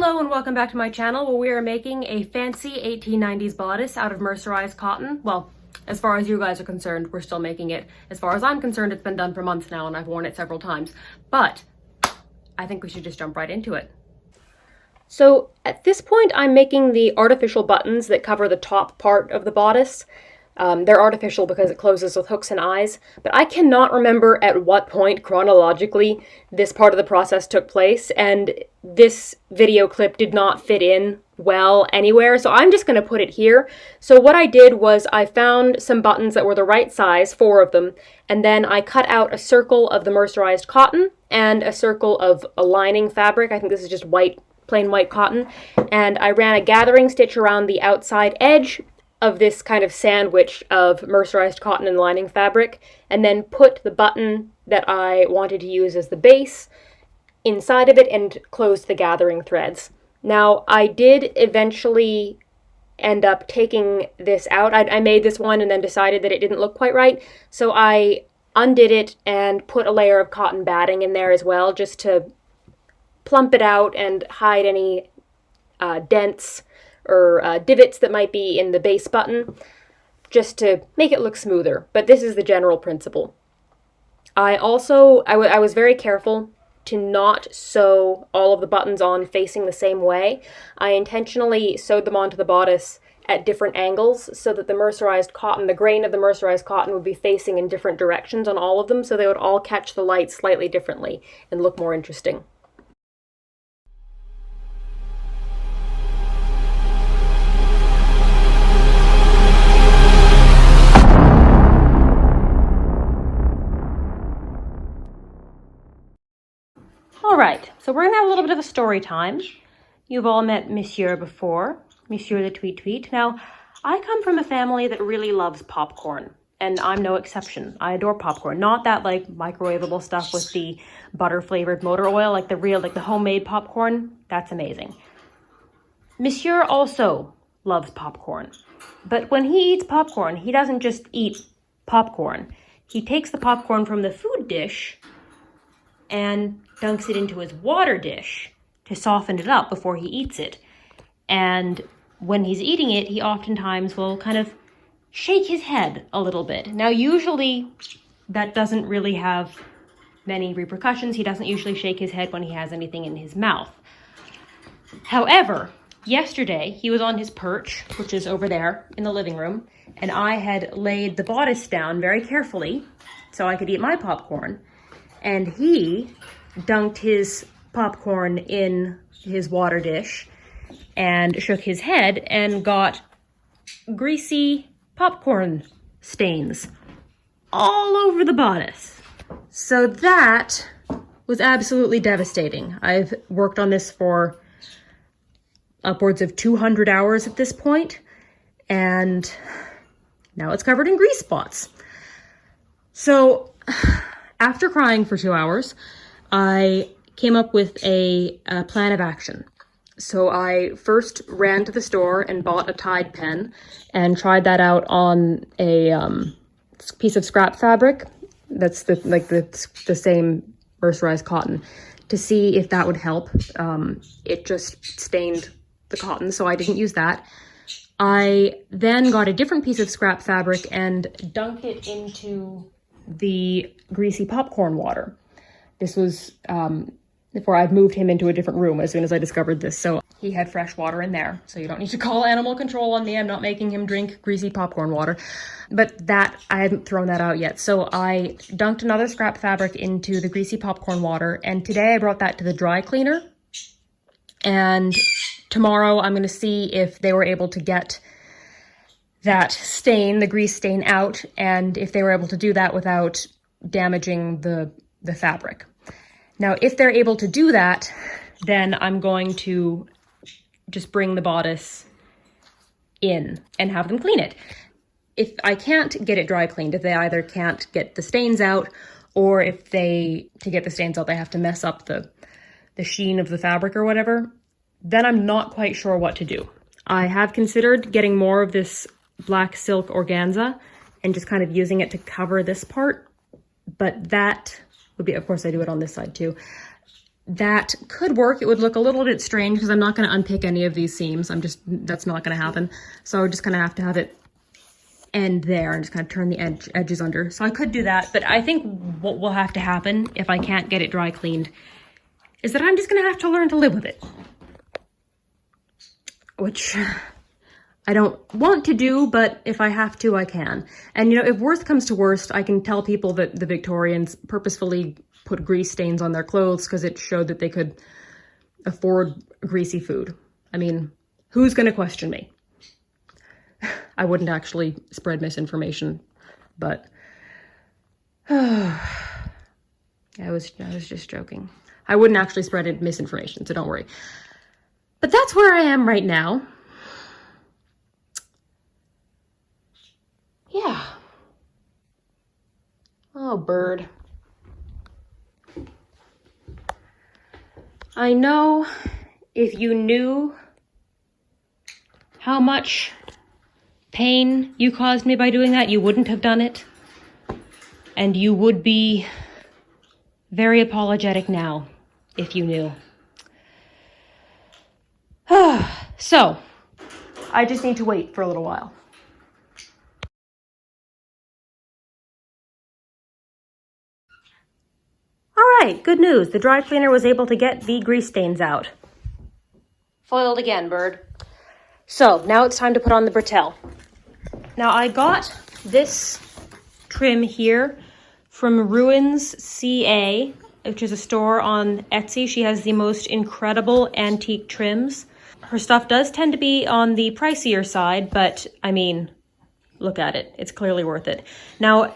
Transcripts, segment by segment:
Hello and welcome back to my channel where we are making a fancy 1890s bodice out of mercerized cotton. Well, as far as you guys are concerned, we're still making it. As far as I'm concerned, it's been done for months now and I've worn it several times. But I think we should just jump right into it. So at this point, I'm making the artificial buttons that cover the top part of the bodice. They're artificial because it closes with hooks and eyes, but I cannot remember at what point chronologically this part of the process took place, and this video clip did not fit in well anywhere, so I'm just going to put it here. So what I did was I found some buttons that were the right size, 4 of them, and then I cut out a circle of the mercerized cotton and a circle of a lining fabric. I think this is just white, plain white cotton, and I ran a gathering stitch around the outside edge of this kind of sandwich of mercerized cotton and lining fabric, and then put the button that I wanted to use as the base inside of it and closed the gathering threads. Now, I did eventually end up taking this out. I made this one and then decided that it didn't look quite right, so I undid it and put a layer of cotton batting in there as well, just to plump it out and hide any dents or divots that might be in the base button, just to make it look smoother. But this is the general principle. I was very careful to not sew all of the buttons on facing the same way. I intentionally sewed them onto the bodice at different angles so that the mercerized cotton, the grain of the mercerized cotton, would be facing in different directions on all of them, so they would all catch the light slightly differently and look more interesting. All right, so we're gonna have a little bit of a story time. You've all met Monsieur before, Monsieur the Tweet Tweet. Now, I come from a family that really loves popcorn, and I'm no exception. I adore popcorn. Not that like microwavable stuff with the butter flavored motor oil, like the homemade popcorn. That's amazing. Monsieur also loves popcorn, but when he eats popcorn, he doesn't just eat popcorn. He takes the popcorn from the food dish and dunks it into his water dish to soften it up before he eats it. And when he's eating it, he oftentimes will kind of shake his head a little bit. Now, usually that doesn't really have many repercussions. He doesn't usually shake his head when he has anything in his mouth. However, yesterday he was on his perch, which is over there in the living room, and I had laid the bodice down very carefully so I could eat my popcorn. And he dunked his popcorn in his water dish and shook his head and got greasy popcorn stains all over the bodice. So that was absolutely devastating. I've worked on this for upwards of 200 hours at this point, and now it's covered in grease spots. So after crying for 2 hours, I came up with a plan of action. So I first ran to the store and bought a Tide pen and tried that out on a piece of scrap fabric that's the same mercerized cotton to see if that would help. It just stained the cotton, so I didn't use that. I then got a different piece of scrap fabric and dunked it into the greasy popcorn water. This was before I'd moved him into a different room as soon as I discovered this, so he had fresh water in there. So you don't need to call animal control on me. I'm not making him drink greasy popcorn water. But that, I hadn't thrown that out yet. So I dunked another scrap fabric into the greasy popcorn water, and today I brought that to the dry cleaner. And tomorrow I'm going to see if they were able to get that stain, the grease stain, out, and if they were able to do that without damaging the fabric. Now, if they're able to do that, then I'm going to just bring the bodice in and have them clean it. If I can't get it dry cleaned, if they either can't get the stains out, or if to get the stains out, they have to mess up the sheen of the fabric or whatever, then I'm not quite sure what to do. I have considered getting more of this black silk organza and just kind of using it to cover this part, but that would be, of course I do it on this side too. that could work. It would look a little bit strange because I'm not going to unpick any of these seams. That's not going to happen. So I'm just going to have it end there and just kind of turn the edges under. So I could do that, but I think what will have to happen if I can't get it dry cleaned is that I'm just going to have to learn to live with it, which I don't want to do, but if I have to, I can. And, you know, if worst comes to worst, I can tell people that the Victorians purposefully put grease stains on their clothes because it showed that they could afford greasy food. I mean, who's going to question me? I wouldn't actually spread misinformation, but I was just joking. I wouldn't actually spread misinformation, so don't worry. But that's where I am right now. Yeah. Oh, bird. I know if you knew how much pain you caused me by doing that, you wouldn't have done it. And you would be very apologetic now if you knew. So, I just need to wait for a little while. All right, good news. The dry cleaner was able to get the grease stains out. Foiled again, bird. So, now it's time to put on the bretelle. Now, I got this trim here from Ruins CA, which is a store on Etsy. She has the most incredible antique trims. Her stuff does tend to be on the pricier side, but I mean, look at it. It's clearly worth it. Now,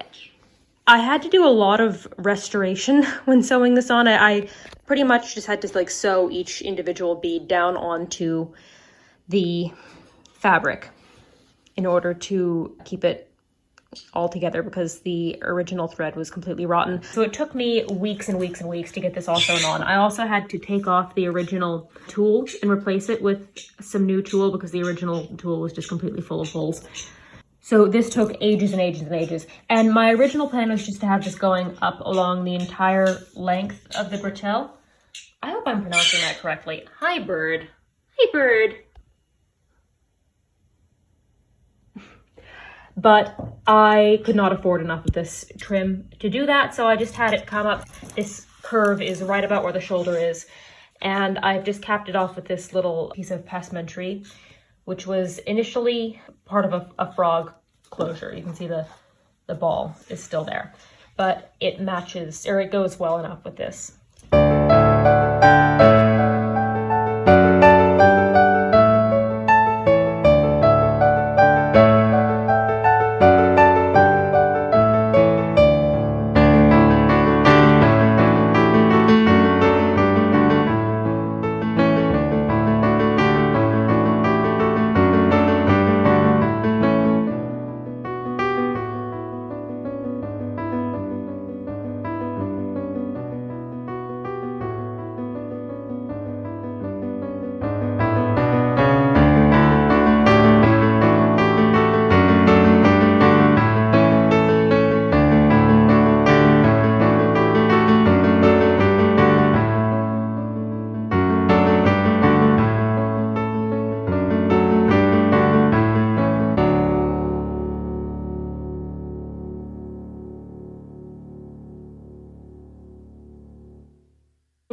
I had to do a lot of restoration when sewing this on. I pretty much just had to like sew each individual bead down onto the fabric in order to keep it all together because the original thread was completely rotten. So it took me weeks and weeks and weeks to get this all sewn on. I also had to take off the original tool and replace it with some new tool because the original tool was just completely full of holes. So this took ages and ages and ages. And my original plan was just to have this going up along the entire length of the bretelle. I hope I'm pronouncing that correctly. Hi, bird. Hi, bird. But I could not afford enough of this trim to do that, so I just had it come up. This curve is right about where the shoulder is, and I've just capped it off with this little piece of passementerie, which was initially part of a frog closure. You can see the ball is still there, but it matches, or it goes well enough with this.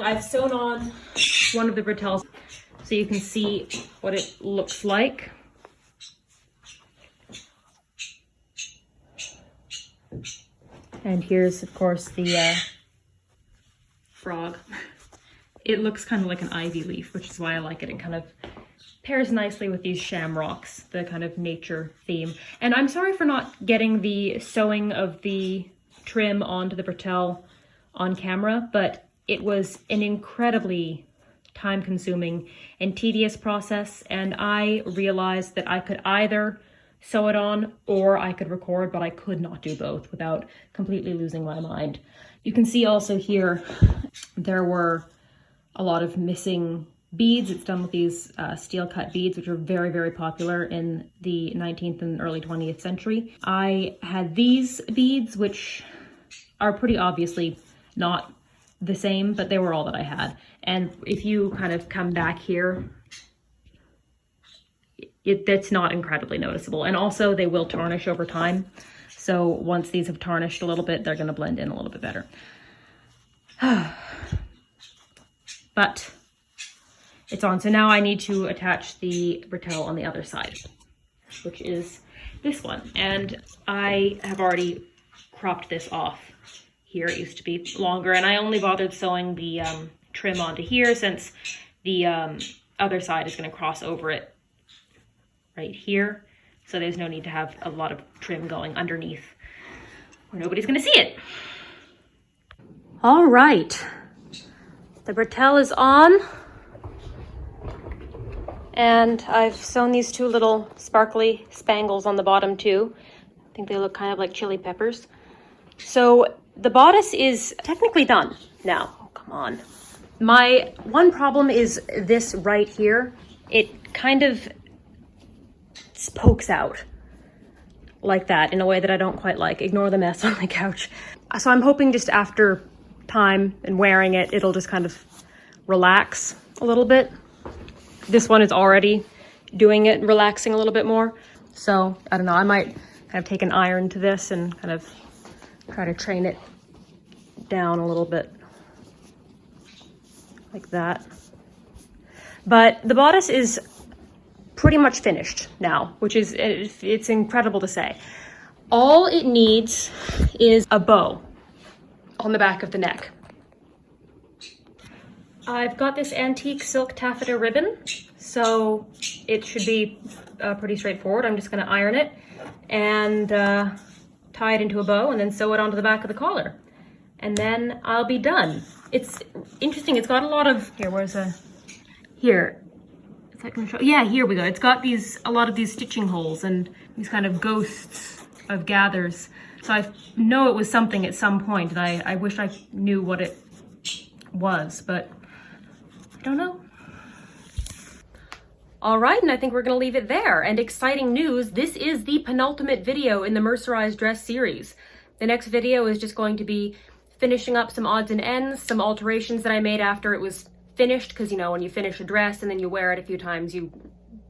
I've sewn on one of the bretelles so you can see what it looks like. And here's, of course, the frog. It looks kind of like an ivy leaf, which is why I like it. It kind of pairs nicely with these shamrocks, the kind of nature theme. And I'm sorry for not getting the sewing of the trim onto the bretelle on camera, but it was an incredibly time-consuming and tedious process, and I realized that I could either sew it on or I could record, but I could not do both without completely losing my mind. You can see also here there were a lot of missing beads. It's done with these steel cut beads, which are very, very popular in the 19th and early 20th century. I had these beads, which are pretty obviously not the same, but they were all that I had. And if you kind of come back here, that's not incredibly noticeable. And also they will tarnish over time. So once these have tarnished a little bit, they're gonna blend in a little bit better. But it's on. So now I need to attach the bretelle on the other side, which is this one. And I have already cropped this off here. It used to be longer, and I only bothered sewing the trim onto here since the other side is going to cross over it right here. So there's no need to have a lot of trim going underneath where nobody's going to see it. All right, the bretelle is on. And I've sewn these two little sparkly spangles on the bottom too. I think they look kind of like chili peppers. So the bodice is technically done now. Oh, come on. My one problem is this right here. It kind of pokes out like that in a way that I don't quite like. Ignore the mess on the couch. So I'm hoping just after time and wearing it, it'll just kind of relax a little bit. This one is already doing it, relaxing a little bit more. So I don't know, I might kind of take an iron to this and kind of try to train it down a little bit like that. But the bodice is pretty much finished now, which is, it's incredible to say. All it needs is a bow on the back of the neck. I've got this antique silk taffeta ribbon, so it should be pretty straightforward. I'm just going to iron it and tie it into a bow and then sew it onto the back of the collar. And then I'll be done. It's interesting. It's got a lot of, here, where's a, here. Is that going to show? Yeah, here we go. It's got a lot of these stitching holes and these kind of ghosts of gathers. So I know it was something at some point, and I wish I knew what it was, but I don't know. All right, and I think we're gonna leave it there. And exciting news, this is the penultimate video in the Mercerized Dress series. The next video is just going to be finishing up some odds and ends, some alterations that I made after it was finished, because you know, when you finish a dress and then you wear it a few times, you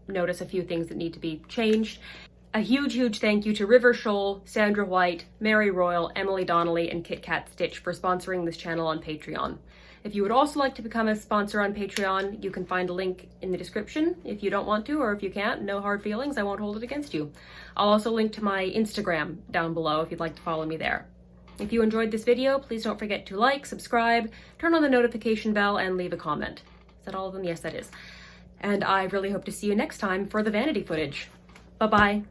notice a few things that need to be changed. A huge thank you to River Shoal, Sandra White, Mary Royal, Emily Donnelly, and Kit Kat Stitch for sponsoring this channel on Patreon. If you would also like to become a sponsor on Patreon, you can find a link in the description if you don't want to, or if you can't, no hard feelings, I won't hold it against you. I'll also link to my Instagram down below if you'd like to follow me there. If you enjoyed this video, please don't forget to like, subscribe, turn on the notification bell, and leave a comment. Is that all of them? Yes, that is. And I really hope to see you next time for the vanity footage. Bye-bye.